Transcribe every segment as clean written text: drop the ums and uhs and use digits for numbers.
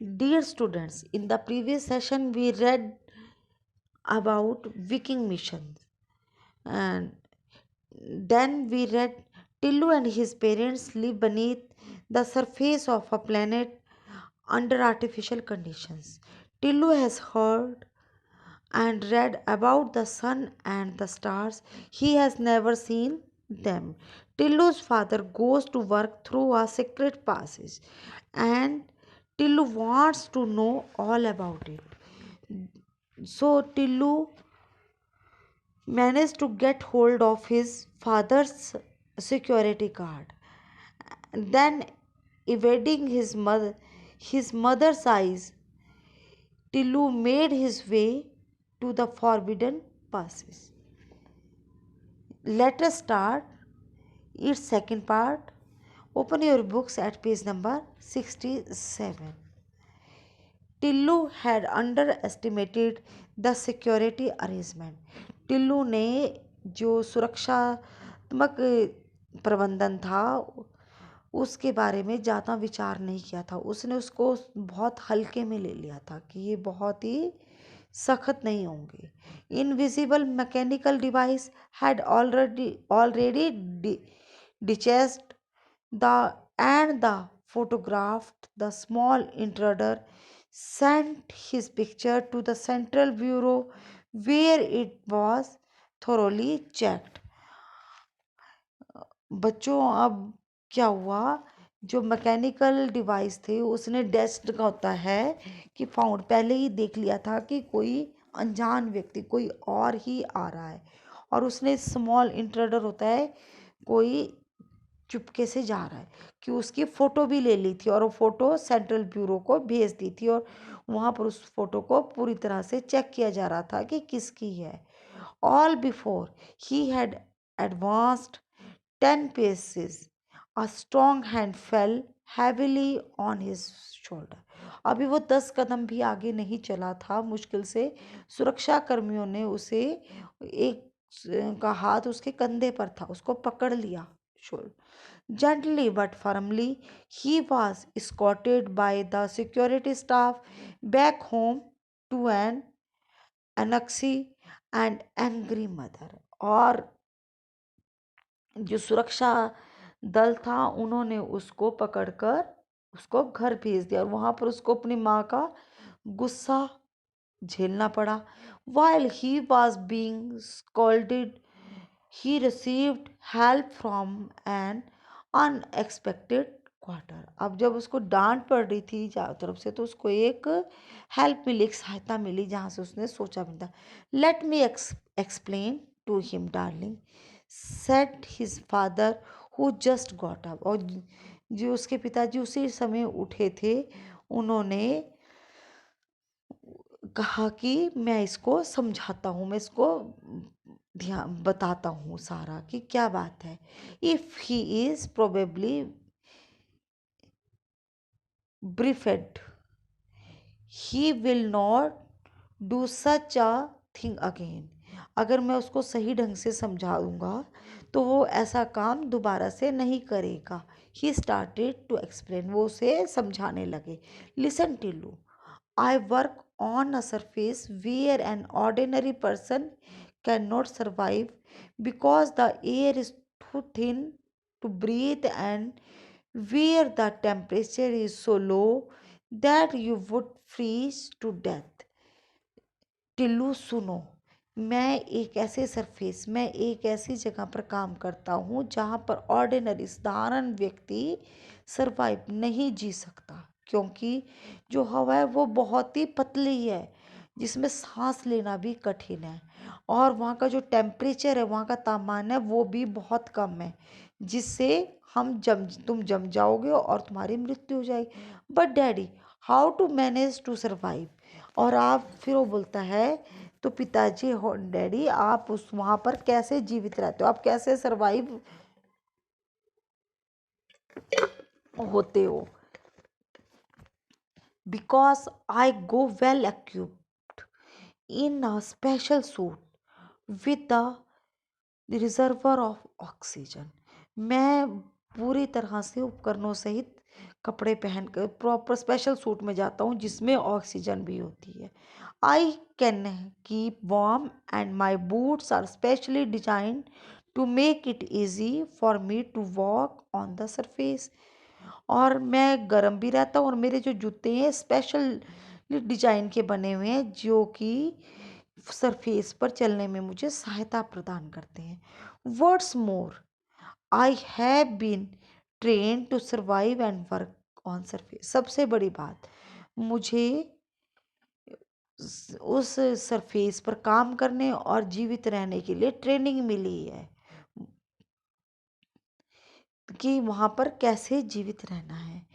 Dear students, in the previous session we read about Viking missions, and then we read Tillu and his parents live beneath the surface of a planet under artificial conditions. Tillu has heard and read about the sun and the stars. He has never seen them. Tillu's father goes to work through a secret passage, and Tillu wants to know all about it. So Tillu managed to get hold of his father's security card. Then, evading his mother's eyes, Tillu made his way to the forbidden passage. Let us start its second part. Open your books at page number 67. Tillu had underestimated the security arrangement. Tillu ने जो सुरक्षात्मक प्रबंधन था उसके बारे में ज़्यादा विचार नहीं किया था. उसने उसको बहुत हल्के में ले लिया था कि ये बहुत ही सख्त नहीं होंगे. Invisible mechanical device had already detached the photographed the small intruder, sent his picture to the central bureau where it was thoroughly checked. बच्चों, अब क्या हुआ, जो मैकेनिकल डिवाइस थे उसने डेस्ड का होता है कि फाउंड पहले ही देख लिया था कि कोई अनजान व्यक्ति कोई और ही आ रहा है, और उसने स्मॉल इंट्रूडर होता है कोई चुपके से जा रहा है कि उसकी फ़ोटो भी ले ली थी, और वो फ़ोटो सेंट्रल ब्यूरो को भेज दी थी, और वहाँ पर उस फ़ोटो को पूरी तरह से चेक किया जा रहा था कि किसकी है. All before he had advanced 10 paces, a strong hand fell heavily on his shoulder. अभी वो 10 कदम भी आगे नहीं चला था, मुश्किल से सुरक्षा कर्मियों ने उसे एक का हाथ उसके कंधे पर था, उसको पकड़ लिया. Gently but firmly, he was escorted by the security staff back home to an anxious and angry mother. और जो सुरक्षा दल था उन्होंने उसको पकड़कर उसको घर भेज दिया, और वहाँ पर उसको अपनी माँ का गुस्सा झेलना पड़ा. While he was being scolded, he received help from an unexpected quarter. अब जब उसको डांट पड़ रही थी चारों तरफ से, तो उसको एक हेल्प मिली, एक सहायता मिली जहाँ से उसने सोचा भी नहीं था. Let me explain to him darling, said his father who just got up. और जो उसके पिताजी उसी समय उठे थे, उन्होंने कहा कि मैं इसको समझाता हूँ, मैं इसको ध्यान बताता हूँ सारा कि क्या बात है. If he is probably briefed, he will not do such a thing again. अगर मैं उसको सही ढंग से समझाऊंगा तो वो ऐसा काम दोबारा से नहीं करेगा. ही स्टार्टेड टू एक्सप्लेन, वो उसे समझाने लगे. Listen Tillu, I work on a surface where an ordinary person cannot survive because the air is too thin to breathe, and where the temperature is so low that you would freeze to death. Tillu सुनो, मैं एक ऐसी जगह पर काम करता हूँ जहाँ पर ऑर्डिनरी साधारण व्यक्ति सरवाइव नहीं जी सकता, क्योंकि जो हवा है वो बहुत ही पतली है जिसमें सांस लेना भी कठिन है, और वहाँ का जो टेम्परेचर है, वहाँ का तापमान है, वो भी बहुत कम है, जिससे तुम जम जाओगे और तुम्हारी मृत्यु हो जाएगी. But daddy, how to manage to survive. और आप फिर वो बोलता है, तो पिताजी हो डैडी, आप उस वहाँ पर कैसे जीवित रहते हो, आप कैसे सरवाइव होते हो. Because I go well equipped in a special suit with the reservoir of oxygen. मैं पूरी तरह से उपकरणों सहित कपड़े पहन कर प्रॉपर स्पेशल सूट में जाता हूँ जिसमें ऑक्सीजन भी होती है। I can keep warm and my boots are specially designed to make it easy for me to walk on the surface. और मैं गर्म भी रहता हूँ और मेरे जो जूते हैं स्पेशल डिजाइन के बने हुए हैं जो कि सरफेस पर चलने में मुझे सहायता प्रदान करते हैं। Words more, I have been train to survive and work on surface. सबसे बड़ी बात, मुझे उस सरफेस पर काम करने और जीवित रहने के लिए ट्रेनिंग मिली है कि वहाँ पर कैसे जीवित रहना है।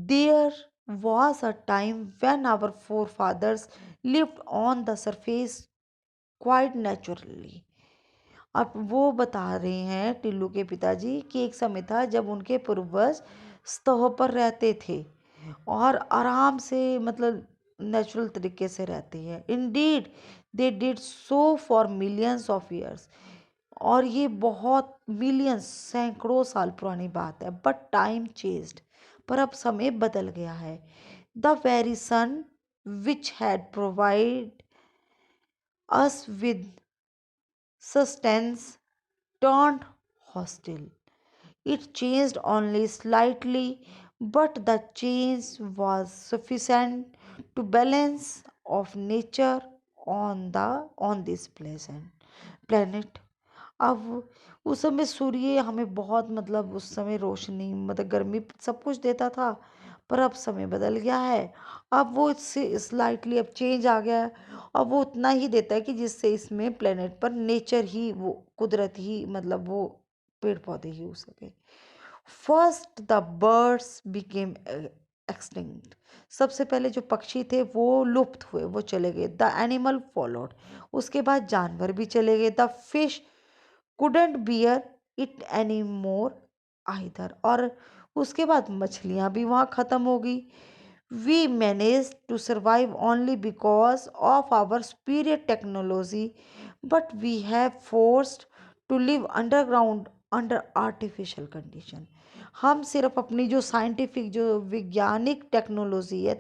There was a time when our forefathers lived on the surface quite naturally. अब वो बता रहे हैं टिल्लू के पिताजी कि एक समय था जब उनके पूर्वज सतह पर रहते थे और आराम से मतलब नेचुरल तरीके से रहते हैं। Indeed they did so for millions of years. और ये बहुत मिलियंस सैकड़ों साल पुरानी बात है। बट टाइम चेंज्ड, पर अब समय बदल गया है। The very sun which had provide us with sustenance turned hostile. It changed only slightly, but the change was sufficient to balance of nature on this planet. अब उस समय सूर्य हमें बहुत मतलब उस समय रोशनी मतलब गर्मी सब कुछ देता था, पर अब समय बदल गया है। अब वो इससे स्लाइटली अब चेंज आ गया है। अब वो उतना ही देता है कि जिससे इसमें प्लेनेट पर नेचर ही वो कुदरत ही मतलब वो पेड़ पौधे ही हो सके। First the birds became extinct. सबसे पहले जो पक्षी थे वो लुप्त हुए, वो चले गए। द एनिमल फॉलोड, उसके बाद जानवर भी चले गए। The fish couldn't bear it any more either, और उसके बाद मछलियाँ भी वहाँ ख़त्म हो गई। We manage to survive only because of our superior technology, but we have forced to live underground under artificial condition. हम सिर्फ अपनी जो साइंटिफिक जो वैज्ञानिक टेक्नोलॉजी है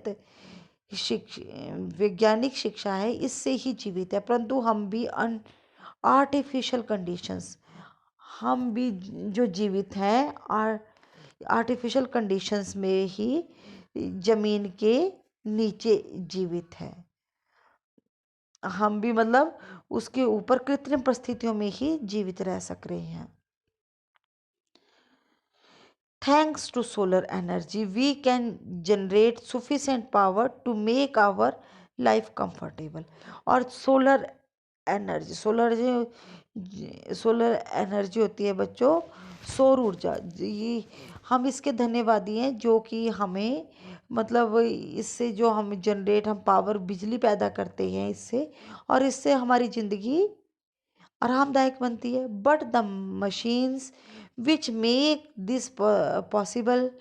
वैज्ञानिक शिक्षा है इससे ही जीवित है, परंतु हम भी आर्टिफिशियल कंडीशंस, हम भी जो जीवित हैं आर्टिफिशियल कंडीशंस में ही जमीन के नीचे जीवित है। हम भी मतलब उसके ऊपर कृत्रिम परिस्थितियों में ही जीवित रह सक रहे हैं। Thanks to solar energy we can generate sufficient power to make our life comfortable. और सोलर एनर्जी होती है बच्चों सौर ऊर्जा। ये हम इसके धन्यवादी हैं जो कि हमें मतलब इससे जो हम जनरेट हम पावर बिजली पैदा करते हैं इससे, और इससे हमारी ज़िंदगी आरामदायक बनती है। But the machines which make this possible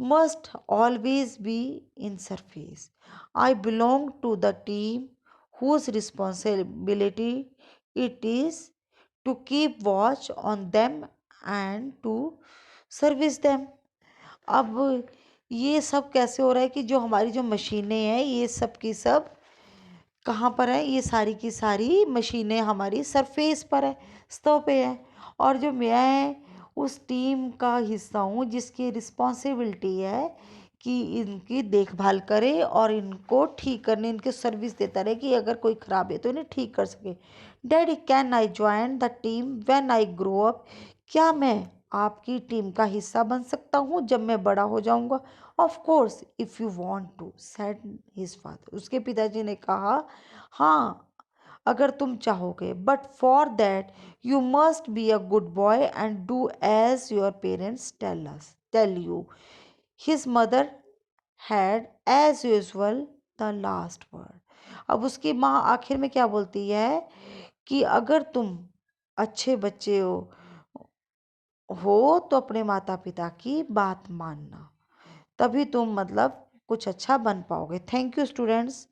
must always be in surface. I belong to the team whose responsibility it is to keep watch on them and to service them। अब ये सब कैसे हो रहा है कि जो हमारी जो मशीनें हैं ये सब की सब कहाँ पर है, ये सारी की सारी मशीनें हमारी सरफेस पर है, सतह पे है। और जो मैं उस टीम का हिस्सा हूँ जिसकी रिस्पॉन्सिबिलिटी है कि इनकी देखभाल करे और इनको ठीक करने इनके सर्विस देता रहे कि अगर कोई ख़राब है तो इन्हें ठीक कर सके। Daddy can I join the team when I grow up. क्या मैं आपकी टीम का हिस्सा बन सकता हूँ जब मैं बड़ा हो जाऊँगा? Of course if you want to, said his father. उसके पिताजी ने कहा हाँ अगर तुम चाहोगे, but for that you must be a good boy and do as your parents tell you. His mother had as usual the last word. अब उसकी माँ आखिर में क्या बोलती है कि अगर तुम अच्छे बच्चे हो तो अपने माता पिता की बात मानना, तभी तुम मतलब कुछ अच्छा बन पाओगे। Thank you students.